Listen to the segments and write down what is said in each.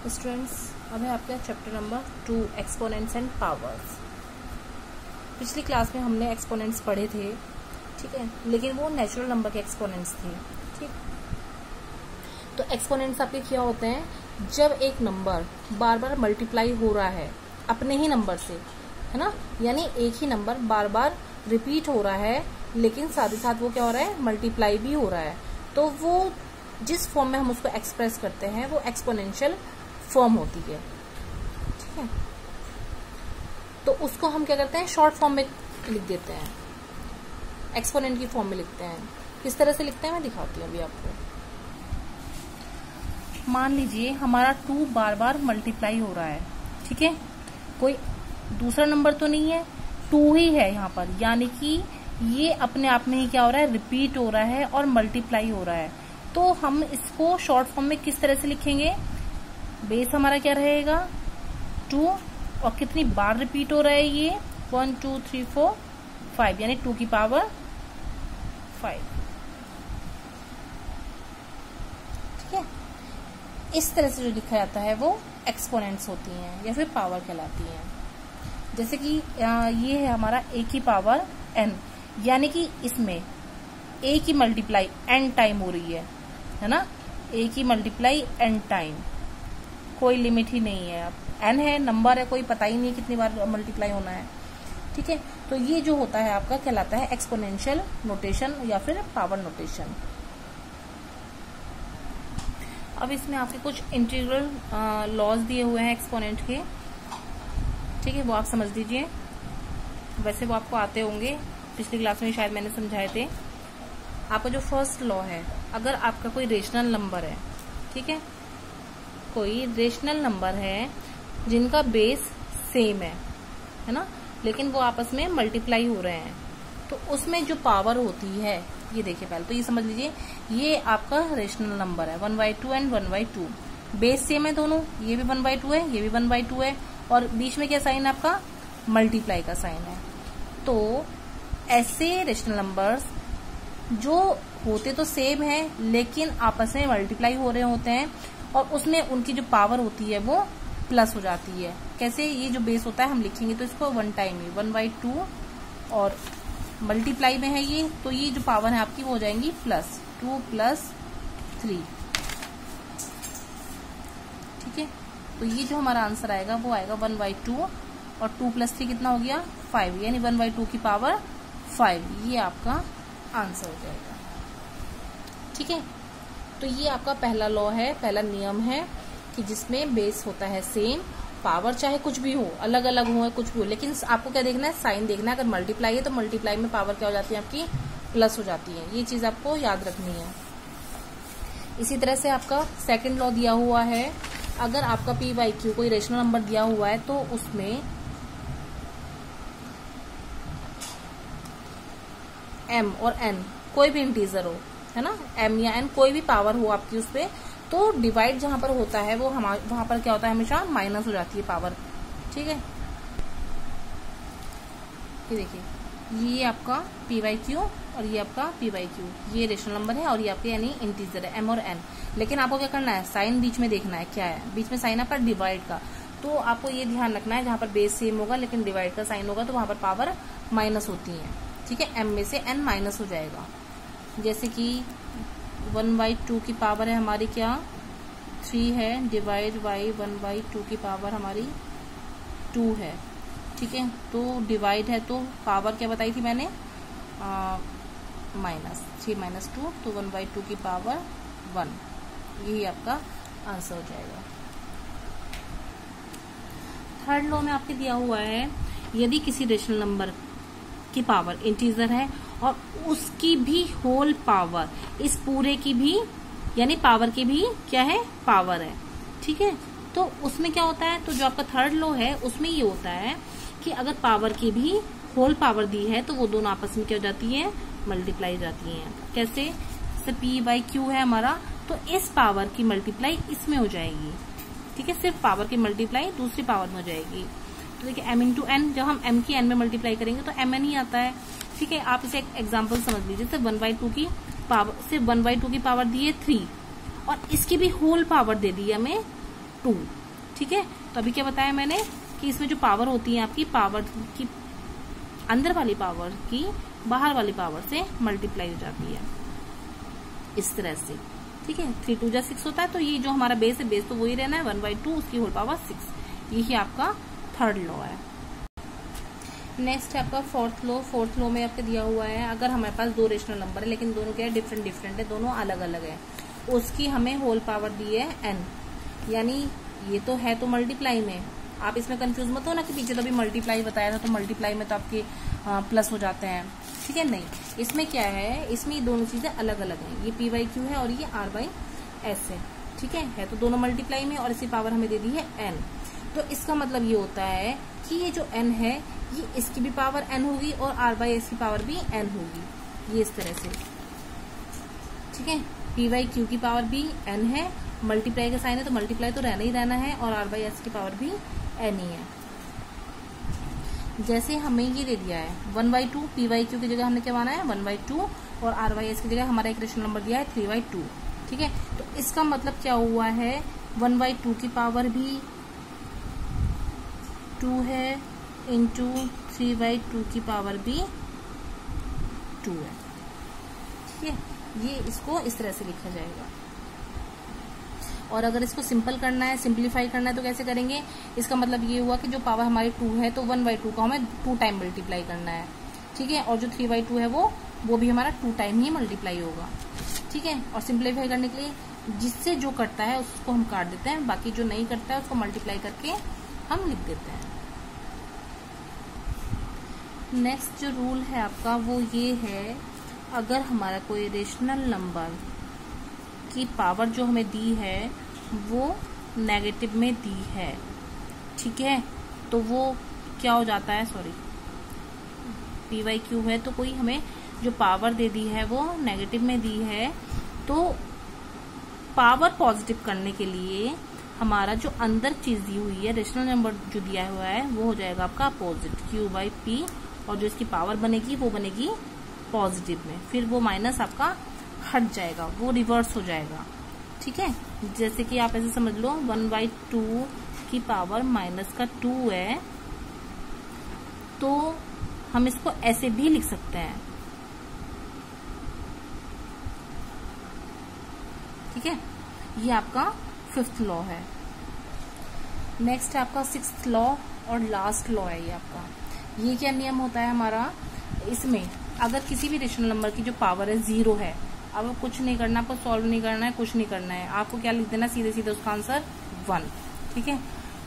Students, अब है आपका chapter number 2 exponents and powers. पिछली क्लास में हमने एक्सपोनेंट्स पढ़े थे, ठीक है, लेकिन वो नेचुरल नंबर के एक्सपोनेंट्स थे। ठीक, तो एक्सपोनेंट्स आपके क्या होते हैं? जब एक नंबर बार बार मल्टीप्लाई हो रहा है अपने ही नंबर से, है ना, यानी एक ही नंबर बार बार रिपीट हो रहा है, लेकिन साथ ही साथ वो क्या हो रहा है, मल्टीप्लाई भी हो रहा है, तो वो जिस फॉर्म में हम उसको एक्सप्रेस करते हैं वो एक्सपोनेंशियल फॉर्म होती है। ठीक है, तो उसको हम क्या करते हैं, शॉर्ट फॉर्म में लिख देते हैं, एक्सपोनेंट की फॉर्म में लिखते हैं। किस तरह से लिखते हैं मैं दिखाती हूँ अभी आपको। मान लीजिए हमारा 2 बार बार मल्टीप्लाई हो रहा है, ठीक है, कोई दूसरा नंबर तो नहीं है, 2 ही है यहाँ पर, यानी कि ये अपने आप में ही क्या हो रहा है, रिपीट हो रहा है और मल्टीप्लाई हो रहा है। तो हम इसको शॉर्ट फॉर्म में किस तरह से लिखेंगे? बेस हमारा क्या रहेगा, 2, और कितनी बार रिपीट हो रहा है ये, 1 2 3 4 5, यानी 2 की पावर 5। ठीक है, इस तरह से जो लिखा जाता है वो एक्सपोनेंट्स होती हैं या फिर पावर कहलाती हैं। जैसे कि ये है हमारा a की पावर n, यानी कि इसमें a की मल्टीप्लाई n टाइम हो रही है ना, a की मल्टीप्लाई n टाइम, कोई लिमिट ही नहीं है। अब n है, नंबर है, कोई पता ही नहीं कितनी बार मल्टीप्लाई होना है। ठीक है, तो ये जो होता है आपका कहलाता है एक्सपोनेंशियल नोटेशन या फिर पावर नोटेशन। अब इसमें आपके कुछ इंटीग्रल लॉज दिए हुए हैं एक्सपोनेंट के, ठीक है, वो आप समझ लीजिए। वैसे वो आपको आते होंगे, पिछली क्लास में शायद मैंने समझाए थे। आपका जो फर्स्ट लॉ है, अगर आपका कोई रेशनल नंबर है, ठीक है, कोई रेशनल नंबर है जिनका बेस सेम है ना, लेकिन वो आपस में मल्टीप्लाई हो रहे हैं, तो उसमें जो पावर होती है, ये देखिए पहले तो ये समझ लीजिए, ये आपका रेशनल नंबर है 1/2 एंड 1/2, बेस सेम है दोनों, ये भी 1/2 है, ये भी 1/2 है, और बीच में क्या साइन है आपका, मल्टीप्लाई का साइन है। तो ऐसे रेशनल नंबर्स जो होते तो सेम है लेकिन आपस में मल्टीप्लाई हो रहे होते हैं, और उसमें उनकी जो पावर होती है वो प्लस हो जाती है। कैसे? ये जो बेस होता है हम लिखेंगे तो इसको 1 टाइम ही 1/2, और मल्टीप्लाई में है ये, तो ये जो पावर है आपकी वो हो जाएंगी प्लस 2 + 3। ठीक है, तो ये जो हमारा आंसर आएगा वो आएगा 1/2, और 2 + 3 कितना हो गया, 5, यानी 1/2 की पावर 5, ये आपका आंसर हो जाएगा। ठीक है, तो ये आपका पहला लॉ है, पहला नियम है कि जिसमें बेस होता है सेम, पावर चाहे कुछ भी हो, अलग अलग हो, कुछ भी हो, लेकिन आपको क्या देखना है, साइन देखना है। अगर मल्टीप्लाई है तो मल्टीप्लाई में पावर क्या हो जाती है आपकी, प्लस हो जाती है। ये चीज आपको याद रखनी है। इसी तरह से आपका सेकंड लॉ दिया हुआ है, अगर आपका p/q कोई रेशनल नंबर दिया हुआ है तो उसमें m और n कोई भी इंटीजर हो, है ना, m या n कोई भी पावर हो आपकी उस पे, तो डिवाइड जहां पर होता है वो वहां पर क्या होता है, हमेशा माइनस हो जाती है पावर। ठीक है, ये देखिए, ये आपका p/q और ये आपका p/q, ये रेशनल नंबर है और ये आपके यानी इंटीजर है m और n। लेकिन आपको क्या करना है, साइन बीच में देखना है, क्या है बीच में साइन आपका, डिवाइड का। तो आपको ये ध्यान रखना है, जहां पर बेस सेम होगा लेकिन डिवाइड का साइन होगा तो वहां पर पावर माइनस होती है। ठीक है, m में से n माइनस हो जाएगा। जैसे कि 1/2 की पावर है हमारी क्या, 3 है, डिवाइड बाई 1/2 की पावर हमारी 2 है। ठीक है, तो डिवाइड है तो पावर क्या बताई थी मैंने, -3 - 2, तो 1/2 की पावर 1, यही आपका आंसर हो जाएगा। थर्ड लॉ में आपके दिया हुआ है, यदि किसी रेशनल नंबर की पावर इंटीजर है और उसकी भी होल पावर, इस पूरे की भी यानी पावर की भी क्या है, पावर है। ठीक है, तो उसमें क्या होता है, तो जो आपका थर्ड लॉ है उसमें ये होता है कि अगर पावर की भी होल पावर दी है तो वो दोनों आपस में क्या हो जाती है, मल्टीप्लाई जाती हैं। कैसे? p/q है हमारा, तो इस पावर की मल्टीप्लाई इसमें हो जाएगी। ठीक है, सिर्फ पावर की मल्टीप्लाई दूसरी पावर में हो जाएगी। तो देखिए m × n, जब हम m की n में मल्टीप्लाई करेंगे तो mn ही आता है। ठीक है, आप इसे एक एग्जाम्पल समझ लीजिए, सिर्फ 1/2 की पावर, सिर्फ 1/2 की पावर दी है 3, और इसकी भी होल पावर दे दी हमें 2। ठीक है, तो अभी क्या बताया मैंने कि इसमें जो पावर होती है आपकी, पावर की अंदर वाली पावर की बाहर वाली पावर से मल्टीप्लाई हो जाती है इस तरह से। ठीक है, 3 2 6 होता है, तो ये जो हमारा बेस है, बेस तो वही रहना है 1/2 उसकी होल पावर 6। यही आपका थर्ड लॉ है। नेक्स्ट है आपका फोर्थ लॉ। फोर्थ लॉ में आपको दिया हुआ है, अगर हमारे पास दो रेशनल नंबर है लेकिन दोनों क्या है, डिफरेंट है, दोनों अलग अलग है, उसकी हमें होल पावर दी है n, यानी ये तो है तो मल्टीप्लाई में, आप इसमें कंफ्यूज मत हो ना कि पीछे तो अभी मल्टीप्लाई बताया था, तो मल्टीप्लाई में तो आपके प्लस हो जाते हैं। ठीक है, नहीं, इसमें क्या है, इसमें ये दोनों चीजें अलग अलग हैं, ये p/q है और ये r/s है। ठीक है, तो दोनों मल्टीप्लाई में और इसी पावर हमें दे दी है n। तो इसका मतलब ये होता है कि ये जो n है ये इसकी भी पावर n होगी और r/s की पावर भी n होगी, ये इस तरह से। ठीक है, p/q की पावर भी n है, मल्टीप्लाई का साइन है तो मल्टीप्लाई तो रहना ही रहना है, और r/s की पावर भी n ही है। जैसे हमें ये दे दिया है 1/2, p/q की जगह हमने क्या माना है 1/2, और r/s की जगह हमारा एक रेशनल नंबर दिया है 3/2। ठीक है, तो इसका मतलब क्या हुआ है, 1/2 की पावर भी 2 है इंटू 3/2 की पावर भी 2 है। ठीक है, ये इसको इस तरह से लिखा जाएगा। और अगर इसको सिंपल करना है, सिंप्लीफाई करना है, तो कैसे करेंगे, इसका मतलब ये हुआ कि जो पावर हमारी 2 है तो 1/2 को हमें 2 टाइम मल्टीप्लाई करना है। ठीक है, और जो 3/2 है वो भी हमारा 2 टाइम ही मल्टीप्लाई होगा। ठीक है, और सिंप्लीफाई करने के लिए जिससे जो कटता है उसको हम काट देते हैं, बाकी जो नहीं कटता है उसको मल्टीप्लाई करके हम लिख देते हैं। नेक्स्ट जो रूल है आपका वो ये है, अगर हमारा कोई रेशनल नंबर की पावर जो हमें दी है वो नेगेटिव में दी है, ठीक है, तो वो क्या हो जाता है, सॉरी p/q है, तो कोई हमें जो पावर दे दी है वो नेगेटिव में दी है, तो पावर पॉजिटिव करने के लिए हमारा जो अंदर चीज दी हुई है, रेशनल नंबर जो दिया हुआ है वो हो जाएगा आपका अपोजिट q/p, और जो इसकी पावर बनेगी वो बनेगी पॉजिटिव में, फिर वो माइनस आपका हट जाएगा, वो रिवर्स हो जाएगा। ठीक है, जैसे कि आप ऐसे समझ लो 1/2 की पावर -2 है, तो हम इसको ऐसे भी लिख सकते हैं। ठीक है, ये आपका 5th लॉ है। नेक्स्ट है आपका 6th लॉ और लास्ट लॉ है ये आपका। ये क्या नियम होता है हमारा, इसमें अगर किसी भी रेशनल नंबर की जो पावर है 0 है, अब कुछ नहीं करना, आपको सॉल्व नहीं करना है, कुछ नहीं करना है, आपको क्या लिख देना, सीधे सीधे उसका आंसर 1। ठीक है,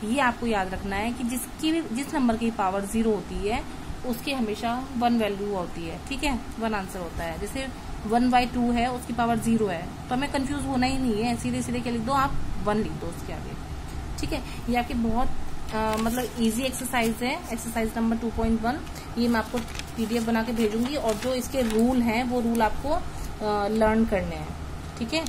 ये आपको याद रखना है कि जिस नंबर की पावर 0 होती है उसकी हमेशा 1 वैल्यू होती है। ठीक है, 1 आंसर होता है। जैसे 1/2 है, उसकी पावर 0 है, तो हमें कंफ्यूज होना ही नहीं है, सीधे सीधे क्या लिख दो आप, 1 लिख दो उसके आगे। ठीक है, ये आपकी बहुत मतलब इजी एक्सरसाइज है, एक्सरसाइज नंबर 2.1। ये मैं आपको PDF बना के भेजूंगी, और जो इसके रूल हैं वो रूल आपको लर्न करने हैं। ठीक है।